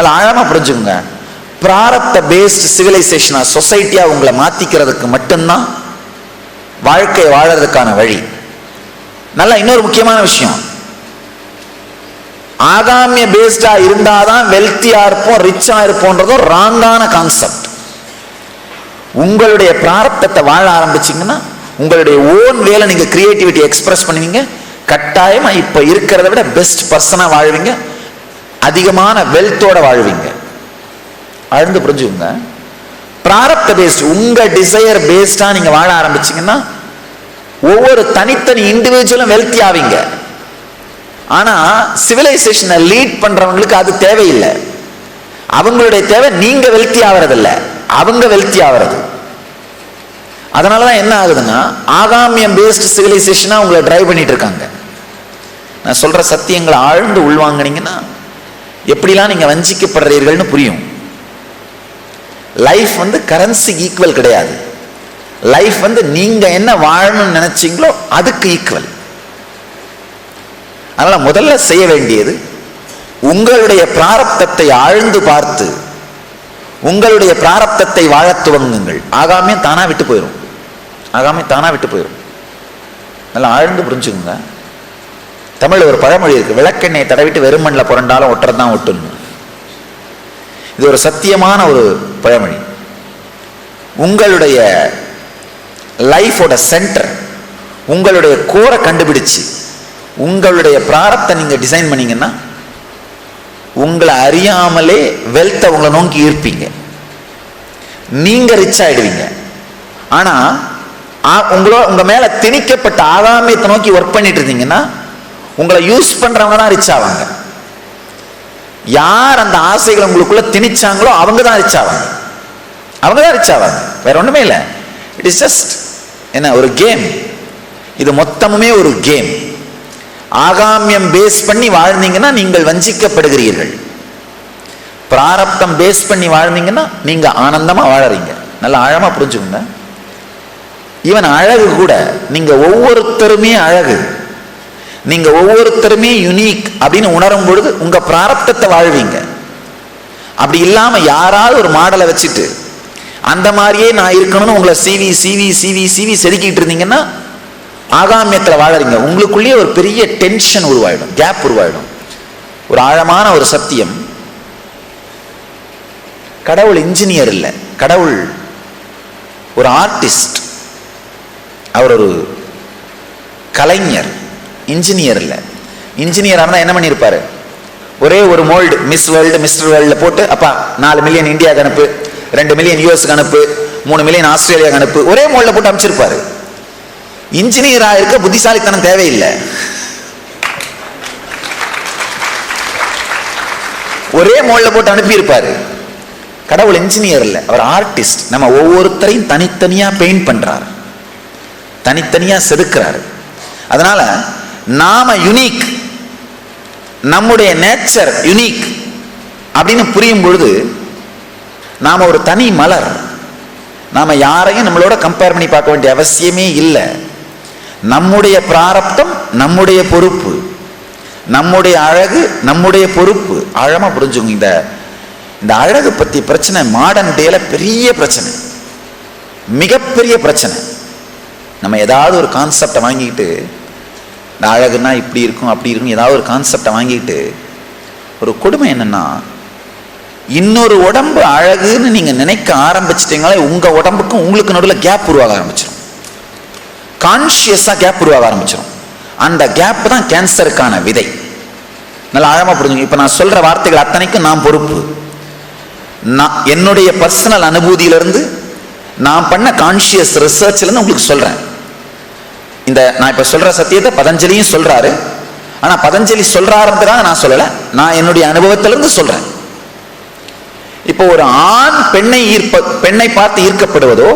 நல்லா ஆழமா புரிஞ்சுங்க. பிராரப்த பேஸ்ட் சிவிலைசேஷனா சொசைட்டியா உங்களை மாத்திக்கிறதுக்கு மட்டும்தான் வாழ்க்கை வாழறதுக்கான வழி. நல்லா இன்னொரு முக்கியமான விஷயம், ஆகாமிய பேஸ்டா இருந்தாதான் வெல்த்தியா இருப்போம், ரிச்சா இருப்போம்ன்றதும் ராங்கான கான்செப்ட். உங்களுடைய பிராரப்தத்தை வாழ ஆரம்பிச்சீங்கன்னா உங்களுடைய ஓன் வேலை நீங்க கிரியேட்டிவிட்டி எக்ஸ்பிரஸ் பண்ணுவீங்க. கட்டாயமா இப்ப இருக்கிறத விட பெஸ்ட் பர்சனா வாழ்வீங்க, அதிகமான வெல்த்தோட வாழ்வீங்க. ஆழ்ந்து புரிஞ்சுங்க. பிராரப்த பேஸ்ட் உங்க டிசையர் பேஸ்டா நீங்க வாழ ஆரம்பிச்சீங்கன்னா ஒவ்வொரு தனித்தனி இண்டிவிஜுவலும் வெல்த்தி ஆவீங்க. ஆனா சிவிலைசேஷனை லீட் பண்றவங்களுக்கு அது தேவையில்லை. அவங்களுடைய தேவை நீங்க வெல்த்தி ஆவறதில்லை, அவங்க வெல்த்தி ஆவறது. அதனாலதான் என்ன ஆகுதுன்னா ஆகாமியம் பேஸ்ட் சிவிலைசேஷனா உங்களை டிரைவ் பண்ணிட்டு இருக்காங்க. நான் சொல்ற சத்தியங்களை ஆழ்ந்து உள்வாங்கினீங்கன்னா எப்படிலாம் நீங்க வஞ்சிக்கப்படுறீர்கள்னு புரியும். லைஃப் கரன்சி ஈக்குவல் கிடையாது. லைஃப் நீங்க என்ன வாழணும்னு நினைச்சீங்களோ அதுக்கு ஈக்குவல். அதனால முதல்ல செய்ய வேண்டியது உங்களுடைய பிராரப்தத்தை ஆழ்ந்து பார்த்து உங்களுடைய பிராரப்தத்தை வாழ துவங்குங்கள். ஆகாமியம் தானா விட்டு போயிடும், ஆகாமியம் தானா விட்டு போயிடும். நல்லா ஆழ்ந்து புரிஞ்சுக்குங்க. தமிழ்ல ஒரு பழமொழி இருக்கு, விளக்கெண்ணெயை தடவிட்டு வெறுமண்ணில் புரண்டாலும் ஒட்டுறதுதான் ஒட்டுன்னு. இது ஒரு சத்தியமான ஒரு பழமொழி. உங்களுடைய லைஃபோட சென்டர், உங்களுடைய கோரை கண்டுபிடிச்சு உங்களுடைய பிராரப்தை நீங்க டிசைன் பண்ணீங்கன்னா உங்களை அறியாமலே வெல்த்தை உங்களை நோக்கி ஈர்ப்பீங்க, நீங்க ரிச் ஆயிடுவீங்க. ஆனா உங்க மேல திணிக்கப்பட்ட ஆகாமியத்தை நோக்கி ஒர்க் பண்ணிட்டு இருந்தீங்கன்னா உங்களை யூஸ் பண்றவங்க தான் ரிச் ஆவாங்க. யார் அந்த ஆசைகளை உங்களுக்குள்ள திணிச்சாங்களோ அவங்க தான் ரிச் ஆவாங்க, அவங்க தான் ரிச் ஆவாங்க. வேற ஒண்ணுமே இல்லை. இட் இஸ் ஜஸ்ட் என்ன ஒரு கேம். இது மொத்தமுமே ஒரு கேம். ஆகாமியம் பேஸ் பண்ணி வாழ்ந்தீங்கன்னா நீங்கள் வஞ்சிக்கப்படுகிறீர்கள். பிராரப்தம் பேஸ் பண்ணி வாழ்ந்தீங்கன்னா நீங்க ஆனந்தமா வாழறீங்க. நல்லா ஆழமா புரிஞ்சுக்கோங்க. ஈவன் அழகு கூட, நீங்க ஒவ்வொருத்தருமே அழகு, நீங்க ஒவ்வொருத்தருமே யுனிக் அப்படின்னு உணரும் பொழுது உங்க பிராரப்தத்தை வாழ்வீங்க. அப்படி இல்லாம யாராவது ஒரு மாடலை வச்சுட்டு அந்த மாதிரியே நான் இருக்கணும்னு உங்களை சிவி சிவி சிவி சிவி செதுக்கிட்டு இருந்தீங்கன்னா ஆகாமியத்துல வாழறீங்க. உங்களுக்குள்ளேயே ஒரு பெரிய டென்ஷன் உருவாயிடும், கேப் உருவாயிடும். ஒரு ஆழமான ஒரு சத்தியம், கடவுள் இன்ஜினியர் இல்லை, கடவுள் ஒரு ஆர்டிஸ்ட். அவர் ஒரு கலைஞர், இன்ஜினியர் இல்லை. இன்ஜினியர் இருந்தால் என்ன பண்ணியிருப்பாரு? ஒரே ஒரு mould miss world mister world போட்டு அப்பா 4 மில்லியன் இந்தியாவுக்கு அனுப்பு, 2 மில்லியன் யூஎஸ்க்கு அனுப்பு, 3 மில்லியன் ஆஸ்திரேலியாவுக்கு அனுப்பு, ஒரே மோல்ட போட்டு அனுப்பிச்சிருப்பாரு. இன்ஜினியராக இருக்க புத்திசாலித்தனம் தேவையில்லை. ஒரே மோல்ல போட்டு அனுப்பி இருப்பாரு. கடவுள் இன்ஜினியர் இல்லை, அவர் ஆர்டிஸ்ட். நம்ம ஒவ்வொருத்தரையும் தனித்தனியா பெயிண்ட் பண்றாரு, தனித்தனியா செதுக்கிறாரு. அதனால நாம யுனிக், நம்முடைய நேச்சர் யுனிக் அப்படின்னு புரியும் பொழுது நாம ஒரு தனி மலர். நாம யாரையும் நம்மளோட கம்பேர் பண்ணி பார்க்க வேண்டிய அவசியமே இல்லை. நம்முடைய பிராரப்தம் நம்முடைய பொறுப்பு, நம்முடைய அழகு நம்முடைய பொறுப்பு. ஆழமா புரிஞ்சுங்க. இந்த அழகு பத்தி பிரச்சனை மாடர்ன் டேல பெரிய பிரச்சனை, மிகப்பெரிய பிரச்சனை. நம்ம ஏதாவது ஒரு கான்செப்டை வாங்கிக்கிட்டு இந்த அழகுன்னா இப்படி இருக்கும் அப்படி இருக்கும் ஏதாவது ஒரு கான்செப்டை வாங்கிக்கிட்டு, ஒரு கொடுமை என்னன்னா இன்னொரு உடம்பு அழகுன்னு நீங்க நினைக்க ஆரம்பிச்சிட்டீங்களே உங்க உடம்புக்கும் உங்களுக்கு நடுவில் கேப் உருவாக ஆரம்பிச்சிடும். கான்சியஸா கேப் உருவாக ஆரம்பிச்சிடும். அந்த கேப் தான் கேன்சருக்கான விதை. நல்லா ஆழமா புரிஞ்சுங்க. இப்ப நான் சொல்ற வார்த்தைகள் அத்தனைக்கும் நான் பொறுப்பு. நான் என்னுடைய பர்சனல் அனுபூதியிலிருந்து நான் பண்ண கான்சியஸ் ரிசர்ச்ல இருந்து உங்களுக்கு சொல்றேன். இந்த நான் இப்ப சொல்ற சத்தியத்தை பதஞ்சலியும் சொல்றாரு. ஆனா பதஞ்சலி சொல்றாருன்றதுக்காக நான் சொல்லல, நான் என்னுடைய அனுபவத்திலிருந்து சொல்றேன். இப்போ ஒரு ஆண் பெண்ணை பார்த்து ஈர்க்கப்படுவதோ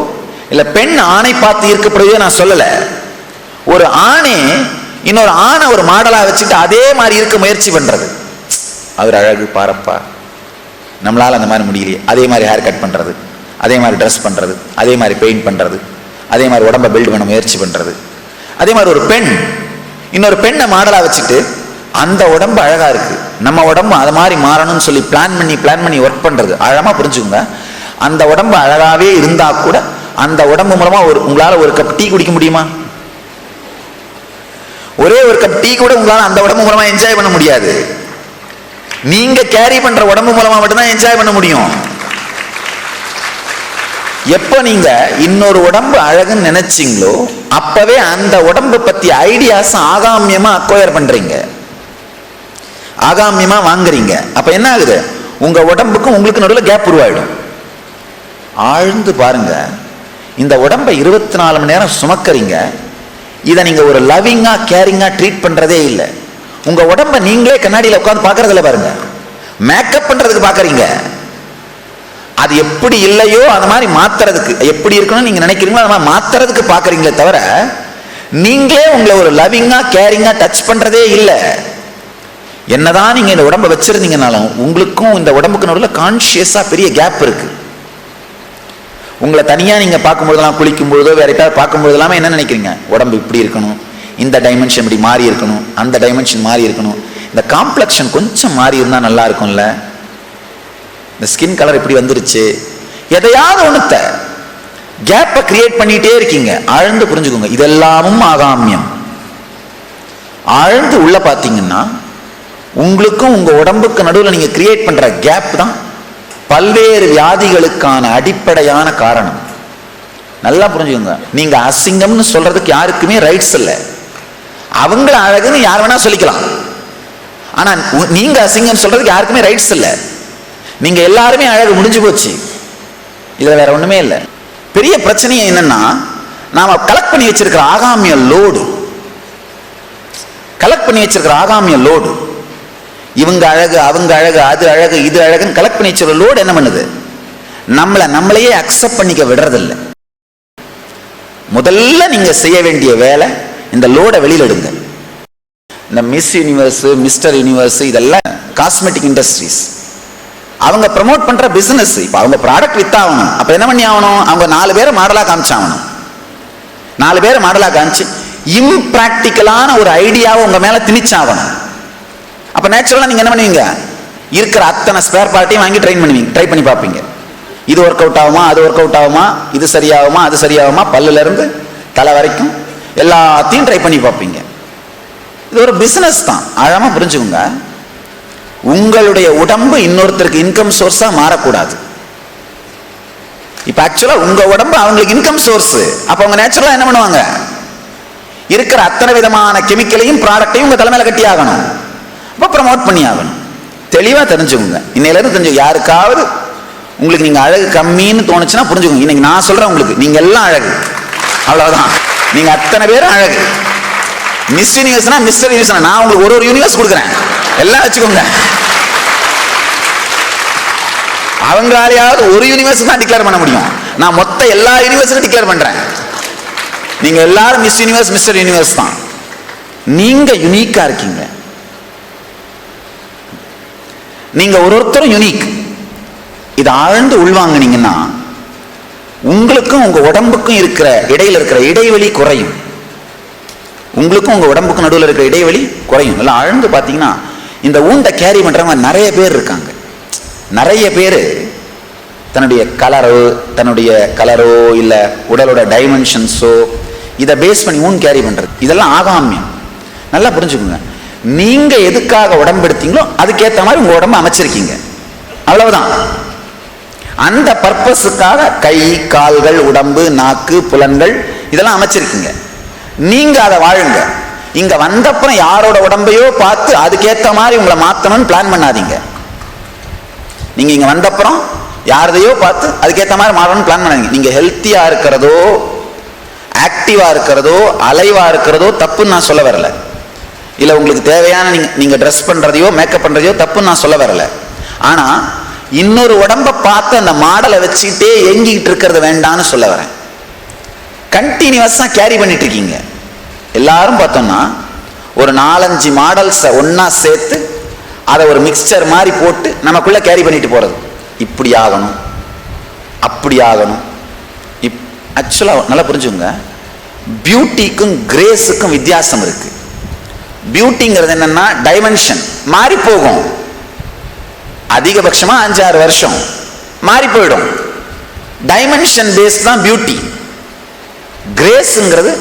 இல்ல பெண் ஆணை பார்த்து ஈர்க்கப்படுவதோ நான் சொல்லல. ஒரு ஆணே இன்னொரு ஆணை ஒரு மாடலா வச்சுட்டு அதே மாதிரி இருக்க முயற்சி பண்றது. அவர் அழகு பாரப்பா, நம்மளால அந்த மாதிரி முடியலையே, அதே மாதிரி ஹேர் கட் பண்றது, அதே மாதிரி ட்ரெஸ் பண்றது, அதே மாதிரி பெயிண்ட் பண்றது, அதே மாதிரி உடம்ப பில்ட் பண்ண முயற்சி பண்றது. அதே மாதிரி ஒரு பெண் இன்னொரு பெண்ணை மாடலா வச்சுட்டு அந்த உடம்பு அழகா இருக்கு, நம்ம உடம்பு அது மாதிரி மாறணும்னு சொல்லி பிளான் பண்ணி ஒர்க் பண்றது. அழகா புரிஞ்சுக்கோங்க, அந்த உடம்பு அழகாவே இருந்தா கூட அந்த உடம்பு மூலமா உங்களால ஒரு கப் டீ குடிக்க முடியுமா? ஒரே ஒரு கப் டீ கூட உங்களால அந்த உடம்பு மூலமா என்ஜாய் பண்ண முடியாது. நீங்க கேரி பண்ற உடம்பு மூலமா மட்டும்தான் என்ஜாய் பண்ண முடியும். எப்ப நீங்க இன்னொரு உடம்பு அழகுன்னு நினைச்சீங்களோ அப்பவே அந்த உடம்பு பத்தி ஐடியாஸ் ஆகாமியமா அக்வயர் பண்றீங்க, ஆகாமியமா வாங்குறீங்க. அப்ப என்ன ஆகுது, உங்க உடம்புக்கும் உங்களுக்கு நடுவில் கேப் உருவாயிடும். ஆழ்ந்து பாருங்க, இந்த உடம்பை 24 மணி நேரம் சுமக்கிறீங்க, இதை நீங்க ஒரு லவ்விங்கா கேரிங்கா ட்ரீட் பண்றதே இல்லை. உங்க உடம்பை நீங்களே கண்ணாடியில் உட்காந்து பாக்குறதில்ல பாருங்க, மேக்கப் பண்றதுக்கு பாக்குறீங்க. அது எப்படி இல்லையோ அது மாதிரி மாத்துறதுக்கு, எப்படி இருக்கணும்னு நீங்க நினைக்கிறீங்களோ அது மாதிரி மாத்துறதுக்கு பாக்குறீங்களே தவிர நீங்களே உங்களை ஒரு லவ்விங்கா கேரிங்கா டச் பண்றதே இல்லை. என்னதான் நீங்க இந்த உடம்பை வச்சிருந்தீங்கனாலும் உங்களுக்கும் இந்த உடம்புக்கு நடுவில் கான்சியஸா பெரிய கேப் இருக்கு. உங்களை தனியா நீங்க பார்க்கும்போதெல்லாம், குளிக்கும் பொழுதோ வேற ஏதாவது பார்க்கும்போது எல்லாமே என்ன நினைக்கிறீங்க, உடம்பு இப்படி இருக்கணும், இந்த டைமென்ஷன் இப்படி மாறி இருக்கணும், அந்த டைமென்ஷன் மாறி இருக்கணும், இந்த காம்ப்ளெக்ஷன் கொஞ்சம் மாறி இருந்தா நல்லா இருக்கும்ல, இந்த ஸ்கின் கலர் இப்படி வந்துருச்சு, எதையாவது ஒண்ணுத்த கேப்பை கிரியேட் பண்ணிட்டே இருக்கீங்க. ஆழ்ந்து புரிஞ்சுக்கோங்க, இதெல்லாமும் ஆகாமியம். ஆழ்ந்து உள்ள பார்த்தீங்கன்னா உங்களுக்கும் உங்க உடம்புக்கு நடுவில் நீங்க கிரியேட் பண்ற கேப் தான் பல்வேறு வியாதிகளுக்கான அடிப்படையான காரணம். நல்லா புரிஞ்சுக்கோங்க, நீங்க அசிங்கம்னு சொல்றதுக்கு யாருக்குமே ரைட்ஸ் இல்லை. அவங்கள அழகுன்னு யார் வேணா சொல்லிக்கலாம், ஆனா நீங்க அசிங்கம் சொல்றதுக்கு யாருக்குமே ரைட்ஸ் இல்லை. நீங்க எல்லாருமே அழகு, முடிஞ்சு போச்சு, இதுல வேற ஒண்ணுமே இல்லை. பெரிய பிரச்சனை என்னன்னா, நாம கலெக்ட் பண்ணி வச்சிருக்கிற ஆகாமிய லோடு, கலெக்ட் பண்ணி வச்சிருக்கிற ஆகாமிய லோடு, இவங்க அழகு அவங்க அழகு அது அழகு இது அழகுன்னு கலெக்ட் பண்ணி வச்சிருக்கிற லோடு என்ன பண்ணுது, நம்மளையே அக்செப்ட் பண்ணிக்க விடுறதில்லை. முதல்ல நீங்க செய்ய வேண்டிய வேலை, இந்த லோட வெளியில எடுங்க. இந்த மிஸ் யூனிவர்ஸ், மிஸ்டர் யூனிவர்ஸ், இதெல்லாம் காஸ்மெட்டிக் இண்டஸ்ட்ரீஸ். அவங்க ப்ரமோட் பண்ற பிசினஸ். இப்ப அவங்க ப்ராடக்ட் வித்தாகணும், அப்ப என்ன பண்ணி ஆகணும், அவங்க 4 பேரை மாடலா காமிச்சாகணும். 4 பேரை மாடலா காமிச்சு இம்பிராக்டிக்கலான ஒரு ஐடியாவை உங்க மேல திணிச்சாகணும். அப்ப நேச்சுரலா நீங்க என்ன பண்ணுவீங்க, இருக்கிற அத்தனை ஸ்பேர் பார்ட்டையும் வாங்கி ட்ரை பண்ணி பார்ப்பீங்க. இது ஒர்க் அவுட் ஆகுமா, அது ஒர்க் அவுட் ஆகுமா, இது சரியாகுமா, அது சரியாகுமா, பல்லுல இருந்து தலை வரைக்கும் எல்லாத்தையும் ட்ரை பண்ணி பார்ப்பீங்க. இது ஒரு பிசினஸ் தான். ஆழமா புரிஞ்சுக்கோங்க, உங்களுடைய உடம்பு இன்னொருத்தருக்கு இன்கம் சோர்ஸா மாறக்கூடாது. இப்ப ஆக்சுவலா உங்க உடம்பு அவங்களுக்கு இன்கம் சோர்ஸ். அப்ப அவங்க நேச்சுரலா என்ன பண்ணுவாங்க, இருக்கிற அத்தனை விதமான கெமிக்கலையும் ப்ராடக்டையும் உங்க தலைமையில கட்டி ஆகணும், அப்ப ப்ரமோட் பண்ணி ஆகணும். தெளிவா தெரிஞ்சுக்கோங்க, இன்னையில இருந்து தெரிஞ்சு, யாருக்காவது உங்களுக்கு நீங்க அழகு கம்மின்னு தோணுச்சுன்னா புரிஞ்சுக்கோங்க, இன்னைக்கு நான் சொல்றேன் உங்களுக்கு, நீங்க எல்லாம் அழகு, அவ்வளவுதான். நீங்க அத்தனை பேரும் அழகு. மிஸ் யூனிவர்ஸ்னா மிஸ்டர் யூனிவர்ஸ்னா நான் உங்களுக்கு ஒரு யூனிவர்ஸ் கொடுக்குறேன், எல்லாம் வச்சுக்கோங்க. அவங்களாலையாவது ஒரு யூனிவர்ஸ் தான் டிக்ளேர் பண்ண முடியும், நான் மொத்த எல்லா யூனிவர்ஸும் டிக்ளேர் பண்றேன். நீங்க எல்லாரும் மிஸ் யூனிவர்ஸ் மிஸ்டர் யூனிவர்ஸ் தான். நீங்க யுனிக்கா இருக்கீங்க, நீங்க ஒருத்தரும் யூனிக். இது ஆழ்ந்து உள்வாங்கினீங்கன்னா உங்களுக்கும் உங்க உடம்புக்கும் இருக்கிற இடையில இருக்கிற இடைவெளி குறையும். உங்களுக்கும் உங்க உடம்புக்கும் நடுவில் இருக்கிற இடைவெளி குறையும். நல்லா ஆழ்ந்து பார்த்தீங்கன்னா இந்த ஊண்டை கேரி பண்றவங்க நிறைய பேர் இருக்காங்க. நிறைய பேர் தன்னுடைய கலரோ இல்லை உடலோட டைமென்ஷன்ஸோ இதை பேஸ் பண்ணி ஊன் கேரி பண்றது, இதெல்லாம் ஆகாமியம். நல்லா புரிஞ்சுக்கோங்க, நீங்க எதுக்காக உடம்பு எடுத்தீங்களோ அதுக்கேற்ற மாதிரி உங்க உடம்பு அமைச்சிருக்கீங்க, அவ்வளவுதான். அந்த பர்பஸுக்காக கை கால்கள் உடம்பு நாக்கு புலன்கள் இதெல்லாம் அமைச்சிருக்கீங்க. நீங்க அதை வாழுங்க. இங்க வந்தப்புறம் யாரோட உடம்பையோ பார்த்து அதுக்கேற்ற மாதிரி உங்களை மாத்தணும்னு பிளான் பண்ணாதீங்க. நீங்க இங்க வந்தப்புறம் யாரதையோ பார்த்து அதுக்கேற்ற மாதிரி மாறணும்னு பிளான் பண்ணாதீங்க. நீங்க ஹெல்த்தியா இருக்கிறதோ ஆக்டிவா இருக்கிறதோ அலைவா இருக்கிறதோ தப்புன்னு நான் சொல்ல வரல. இல்ல உங்களுக்கு தேவையான நீங்க ட்ரெஸ் பண்றதையோ மேக்கப் பண்றதையோ தப்புன்னு நான் சொல்ல வரல. ஆனா இன்னொரு உடம்பை பார்த்து அந்த மாடலை வச்சுக்கிட்டே எங்கிட்டு இருக்கிறது வேண்டான்னு சொல்ல வரேன். கண்டினியூஸா கேரி பண்ணிட்டு இருக்கீங்க. எல்லாரும் பார்த்தோம்னா ஒரு 4-5 மாடல்ஸை ஒன்னா சேர்த்து அதை ஒரு மிக்சர் மாதிரி போட்டு நமக்குள்ள கேரி பண்ணிட்டு போறது. இப்படி ஆகணும் அப்படி ஆகணும். ஆக்சுவலா நல்லா புரிஞ்சுங்க, பியூட்டிக்கும் கிரேஸுக்கும் வித்தியாசம் இருக்கு. பியூட்டிங்கிறது என்னன்னா டைமென்ஷன் மாறி போகும். அதிகபட்சமா 5-6 வருஷம் மாறி போயிடும். டைமென்ஷன் பேஸ் தான் பியூட்டி. கிரேஸ்ங்கிறது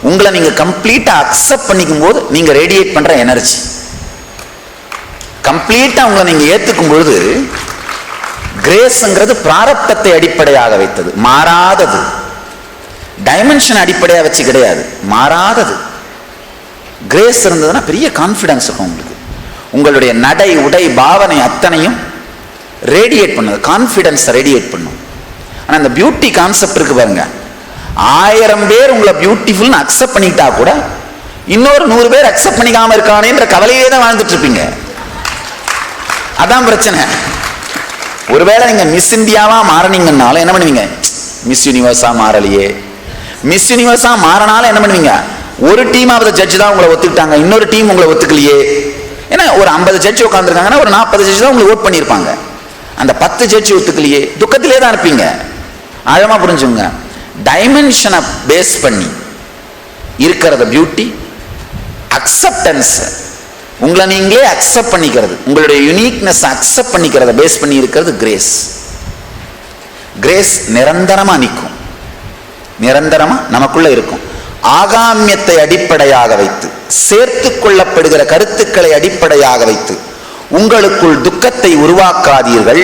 உங்களை நீங்க கம்ப்ளீட்டா அக்செப்ட் பண்ணிக்கும் போது நீங்க ரேடியேட் பண்ற எனர்ஜி. கம்ப்ளீட்டா உங்களை நீங்க ஏத்துக்கும் பொழுது கிரேஸ்ங்கிறது பிராரப்தத்தை அடிப்படையாக வைத்தது, மாறாதது. டைமென்ஷன் அடிப்படையாக வச்சு கிடையாது, மாறாதது. கிரேஸ் இருந்ததுன்னா பெரிய கான்ஃபிடன்ஸ் இருக்கும் உங்களுக்கு. உங்களுடைய நடை உடை பாவனை அத்தனையும் ரேடியேட் பண்ணுது, கான்ஃபிடன்ஸ் ரேடியேட் பண்ணும். ஆனால் இந்த பியூட்டி கான்செப்ட் இருக்கு பாருங்க, 1000 பேர் உங்களை பியூட்டிஃபுல்னு அக்செப்ட் பண்ணிக்கிட்டா கூட இன்னொரு 100 பேர் அக்செப்ட் பண்ணிக்காம இருக்கானேன்ற கவலையே தான் வாழ்ந்துட்டு இருப்பீங்க. அதான் பிரச்சனை. ஒருவேளை நீங்க மிஸ் இந்தியாவா மாறினீங்கன்னாலும் என்ன பண்ணுவீங்க, மிஸ் யூனிவர்ஸா மாறலையே. மிஸ் யூனிவர்ஸா மாறினாலும் என்ன பண்ணுவீங்க, ஒரு டீம் ஆஃப் த ஜட்ஜ் தான் உங்களை ஒத்துக்கிட்டாங்க, இன்னொரு டீம் உங்களை ஒத்துக்கலையே. ஏன்னா ஒரு 50 ஜட்ஜ் உட்காந்துருக்காங்கன்னா ஒரு 40 ஜட்ஜ் தான் உங்களுக்கு ஓட் பண்ணியிருப்பாங்க. அந்த 10 ஜட்ஜ் ஒத்துக்கலையே, துக்கத்திலே தான் இருப்பீங்க. ஆழமா புரிஞ்சுங்க. டைமென்ஷனை பேஸ் பண்ணி இருக்கிறத பியூட்டி, அக்செப்டன்ஸ், உங்களை நீங்களே அக்செப்ட் பண்ணிக்கிறது, உங்களுடைய யூனிக்னஸ் அக்செப்ட் பண்ணிக்கிறத பேஸ் பண்ணி இருக்கிறது கிரேஸ். கிரேஸ் நிரந்தரமா நிற்கும், நிரந்தரமா நமக்குள்ள இருக்கும். ஆகாமியத்தை அடிப்படையாக வைத்து சேர்த்து கொள்ளப்படுகிற கருத்துக்களை அடிப்படையாக வைத்து உங்களுக்குள் துக்கத்தை உருவாக்காதீர்கள்.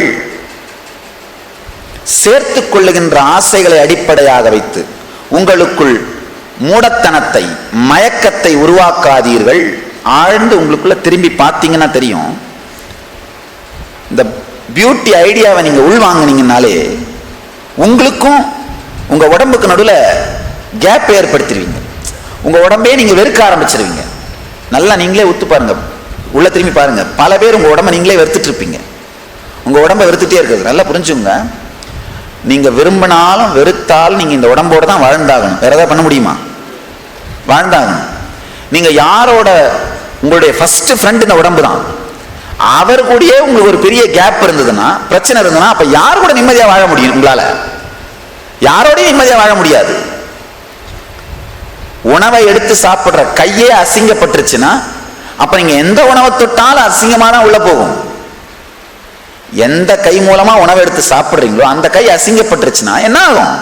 சேர்த்து கொள்ளுகின்ற ஆசைகளை அடிப்படையாக வைத்து உங்களுக்குள் மூடத்தனத்தை மயக்கத்தை உருவாக்காதீர்கள். ஆழ்ந்து உங்களுக்குள்ள திரும்பி பார்த்தீங்கன்னா தெரியும், இந்த பியூட்டி ஐடியாவை நீங்க உள்வாங்கினீங்கனாலே உங்களுக்கும் உங்க உடம்புக்கு நடுவில் கேப் ஏற்படுத்திடுவீங்க. உங்க உடம்பே நீங்க வெறுக்க ஆரம்பிச்சிருவீங்க. நல்லா நீங்களே ஒத்து பாருங்க, உள்ள திரும்பி பாருங்க. பல பேர் உங்க உடம்ப நீங்களே வெறுத்துட்டு இருப்பீங்க. உங்க உடம்ப வெறுத்துட்டே இருக்குது. நல்லா புரிஞ்சுங்க. நீங்க விரும்பினாலும் வெறுத்தாலும் நீங்க இந்த உடம்போட தான் வாழ்ந்தாகணும். வேற ஏதாவது பண்ண முடியுமா? வாழ்ந்தாகணும். நீங்க யாரோட, உங்களுடைய ஃபர்ஸ்ட் ஃப்ரெண்ட் இந்த உடம்பு தான். அவர் கூடயே உங்களுக்கு ஒரு பெரிய கேப் இருந்ததுன்னா, பிரச்சனை இருந்ததுன்னா, அப்ப யாரு கூட நிம்மதியா வாழ முடியும்? உங்களால யாரோடையும் நிம்மதியா வாழ முடியாது. உணவை எடுத்து சாப்பிடுற கையே அசிங்கப்பட்டுருச்சுன்னா அப்ப நீங்க எந்த உணவை தொட்டாலும் அசிங்கமா தான் உள்ள போகும். எந்த கை மூலமா உணவை எடுத்து சாப்பிடுறீங்களோ அந்த கை அசிங்கப்பட்டுருச்சுன்னா என்ன ஆகும்?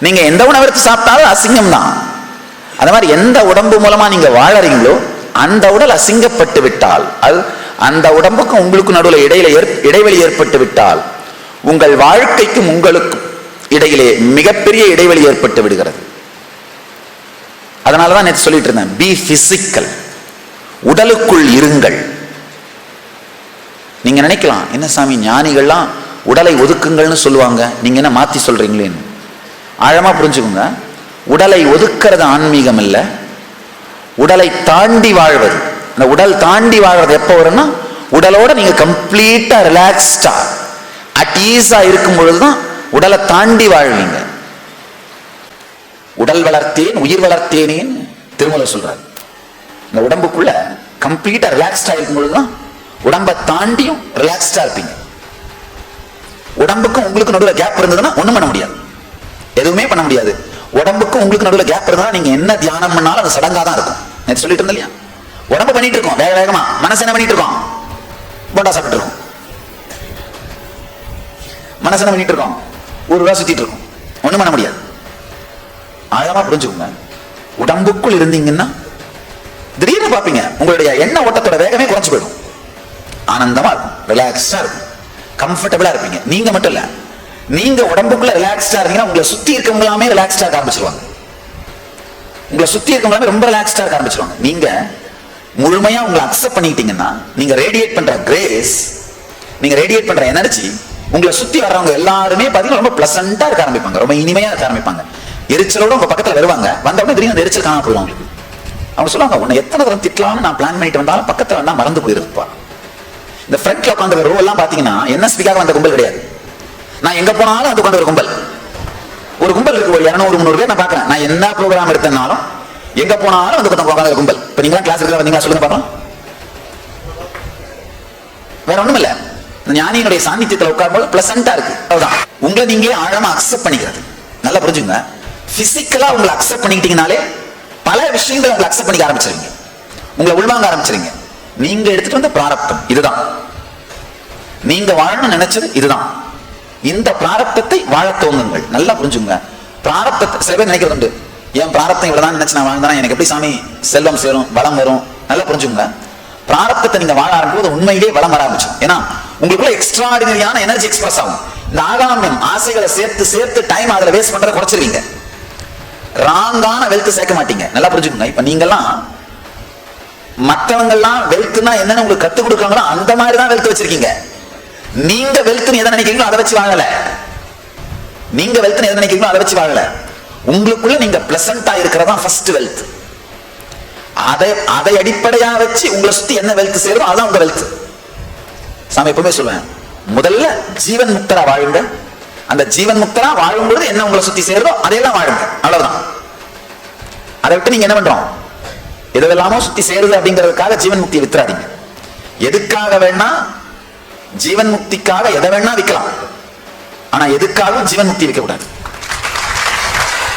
நீங்க எந்த உணவை எடுத்து சாப்பிட்டாலும் அசிங்கம் தான். அந்த மாதிரி எந்த உடம்பு மூலமா நீங்க வாழறீங்களோ அந்த உடல் அசிங்கப்பட்டு விட்டால், அது அந்த உடம்புக்கும் உங்களுக்கு நடுவில் இடைவெளி ஏற்பட்டு விட்டால் உங்கள் வாழ்க்கைக்கும் உங்களுக்கும் இடையிலே மிகப்பெரிய இடைவெளி ஏற்பட்டு விடுகிறது. அதனாலதான் நேற்று சொல்லிட்டு இருந்தேன், பி பிசிக்கல், உடலுக்குள் இருங்கள். நீங்க நினைக்கலாம், என்ன சாமி ஞானிகள்லாம் உடலை ஒதுக்குங்கள்னு சொல்லுவாங்க, நீங்க என்ன மாத்தி சொல்றீங்களேன்னு. ஆழமா புரிஞ்சுக்கோங்க. உடலை ஒதுக்கிறது ஆன்மீகம் இல்ல, உடலை தாண்டி வாழ்வது. அந்த உடல் தாண்டி வாழ்றது எப்போ வரும்னா, உடலோட நீங்க கம்ப்ளீட்டா ரிலாக்ஸ்டா அட் ஈஸா இருக்கும் பொழுதுதான் உடலை தாண்டி வாழ்வீங்க. உடல் வளர்த்தேன் உயிர் வளர்த்தேனேன்னு திருமூலர் சொல்றாரு. இந்த உடம்புக்குள்ள கம்ப்ளீட்டா ரிலாக்ஸ்டா இருக்கும் பொழுதுதான் உடம்பை தாண்டியும் ரிலாக்ஸ்டா இருப்பீங்க. உடம்புக்கும் உங்களுக்கு நடுவில் கேப் இருந்ததுன்னா ஒண்ணும் பண்ண முடியாது, எதுவுமே பண்ண முடியாது. உடம்புக்கும் உங்களுக்கு நடுவில் கேப் இருந்தா நீங்க என்ன தியானம் பண்ணாலும் அது சடங்கா தான் இருக்கும். நேற்று சொல்லிட்டு இருந்தேன் இல்லையா, உடம்பு பண்ணிட்டு இருக்கோம் வேக வேகமா, மனசு என்ன பண்ணிட்டு இருக்கோம், போண்டா சாப்பிட்டு இருக்கோம். மனசு என்ன பண்ணிட்டு இருக்கோம், ஒரு ரூபா சுத்திட்டு இருக்கோம், ஒண்ணும் பண்ண முடியாது. ஆழமா புரிஞ்சுக்கோங்க. உடம்புக்குள் இருந்தீங்கன்னா திடீர்னு பாப்பீங்க உங்களுடைய எண்ண ஓட்டத்தோட வேகமே குறைஞ்சு போயிடும். ஆனந்தமா இருக்கும், ரிலாக்ஸ்டா இருக்கும், கம்ஃபர்டபுளா இருப்பீங்க. நீங்க மட்டும் இல்ல, நீங்க உடம்புக்குள்ள ரிலாக்ஸ்டா இருந்தீங்கன்னா உங்களை சுத்தி இருக்கவங்க எல்லாமே ரிலாக்ஸ்டா இருக்க ஆரம்பிச்சிருவாங்க. உங்களை சுத்தி இருக்கவங்க எல்லாமே ரொம்ப ரிலாக்ஸ்டா இருக்க ஆரம்பிச்சிருவாங்க. நீங்க முழுமையா உங்களை அக்செப்ட் பண்ணிட்டீங்கன்னா, நீங்க ரேடியேட் பண்ற கிரேஸ், நீங்க ரேடியேட் பண்ற எனர்ஜி, உங்களை சுத்தி வர்றவங்க எல்லாருமே பாத்தீங்கன்னா ரொம்ப பிளசண்டா இருக்க ஆரம்பிப்பாங்க, ரொம்ப இனிமையா இருக்க ஆரம்பிப்பாங்க. எரிச்சலோட உங்க பக்கத்துல வருவாங்க, வந்த உடனே திடீர்னு எரிச்சல் காண போயிடும். அவங்க சொல்லுவாங்க, உன்னை எத்தனை தரம் திட்டலாம்னு நான் பிளான் பண்ணிட்டு வந்தாலும் பக்கத்துல வந்தா மறந்து போயிருப்பா. இந்த ஃப்ரண்ட்ல உட்காந்து ரோ எல்லாம் பாத்தீங்கன்னா என்எஸ்பிக்காக வந்த கும்பல் கிடையாது. நான் எங்க போனாலும் அது உட்காந்து ஒரு கும்பல் இருக்கு, ஒரு 200-300 பேர் நான் பாக்குறேன். நான் என்ன ப்ரோக்ராம் எடுத்தனாலும் எங்க போனாலும் வந்து உட்காந்து ஒரு கும்பல். இப்ப நீங்க கிளாஸ் இருக்க வந்தீங்களா சொல்லுங்க பாக்கலாம். வேற ஒண்ணும் இல்ல, ஞானியினுடைய சாநித்தியத்துல உட்காரும்போது பிளசண்டா இருக்கு. அவ்வளவுதான். உங்களை நீங்களே ஆழமா அக்செப்ட் பண்ணிக்கிறது. நல்லா புரிஞ்சுங்க. பிசிக்கலா உங்களை அக்செப்ட் பண்ணிக்கிட்டீங்கனாலே பல விஷயங்களை உங்களை அக்செப்ட் பண்ணிக்க ஆரம்பிச்சிருவீங்க. உங்களை உள்வாங்க ஆரம்பிச்சிருங்க. நீங்க எடுத்துட்டு வந்த பிராரப்தம் இதுதான், நீங்க வாழணும்னு நினைச்சது இதுதான். இந்த பிராரப்தத்தை வாழ தோங்குங்கள். நல்லா புரிஞ்சுங்க. பிராரப்தத்தை சில பேர் நினைக்கிறது உண்டு, என் பிராரப்தம் இவ்வளவுதான் நினைச்சு நான் வாழ்ந்தா எனக்கு எப்படி சாமி செல்வம் சேரும், வளம் வரும். நல்லா புரிஞ்சுங்க. பிராரப்தத்தை நீங்க வாழ ஆரம்பிக்கும் உண்மையிலேயே வளம் வர ஆரம்பிச்சு. ஏன்னா உங்களுக்குள்ள எக்ஸ்ட்ராடினரியான எனர்ஜி எக்ஸ்பிரஸ் ஆகும். இந்த ஆகாமியம் ஆசைகளை சேர்த்து சேர்த்து டைம் அதுல வேஸ்ட் பண்றத குறைச்சிருவீங்க. ராங்கான வெல்த் சேர்க்க மாட்டீங்க. நல்லா புரிஞ்சுக்கோங்க. இப்ப நீங்கெல்லாம் மற்றவங்கெல்லாம் வெல்த்னா என்னன்னு உங்களுக்கு கத்து கொடுக்காங்களோ அந்த மாதிரி தான் வெல்த் வச்சிருக்கீங்க. நீங்க வெல்த்னு எதை நினைக்கிறீங்களோ அதை வச்சு வாழல. நீங்க வெல்த்னு எதை நினைக்கிறீங்களோ அதை வச்சு வாழல. உங்களுக்குள்ள நீங்க பிளசண்டா இருக்கிறதா ஃபர்ஸ்ட் வெல்த். அதை அடிப்படையா வச்சு உங்களை சுத்தி என்ன வெல்த் சேருதோ அதான் உங்க வெல்த். சாமி எப்பவுமே சொல்லுவேன், முதல்ல ஜீவன் முக்தரா வாழுங்க. அந்த ஜீவன் முக்தரா வாழும் பொழுது என்ன உங்களை சுத்தி சேருதோ அதையெல்லாம் வாழுங்க. அவ்வளவுதான். அதை விட்டு நீங்க என்ன பண்றோம், எதெல்லாமோ சுத்தி சேருது அப்படிங்கிறதுக்காக ஜீவன் முக்தியை வித்துறாதீங்க. எதுக்காக வேணா ஜீவன் முக்திக்காக எதை வேணா விற்கலாம், ஆனா எதுக்காகவும் ஜீவன் முக்தி விற்க கூடாது.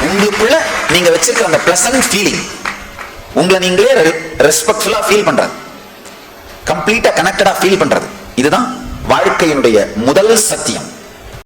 உங்களுக்குள்ள நீங்க வச்சிருக்கிற அந்த பிளசன்ட் ஃபீலிங், உங்களை நீங்களே ரெஸ்பெக்ட்ஃபுல்லா ஃபீல் பண்றது, கம்ப்ளீட்டா கனெக்டடா ஃபீல் பண்றது, இதுதான் வாழ்க்கையினுடைய முதல் சத்தியம்.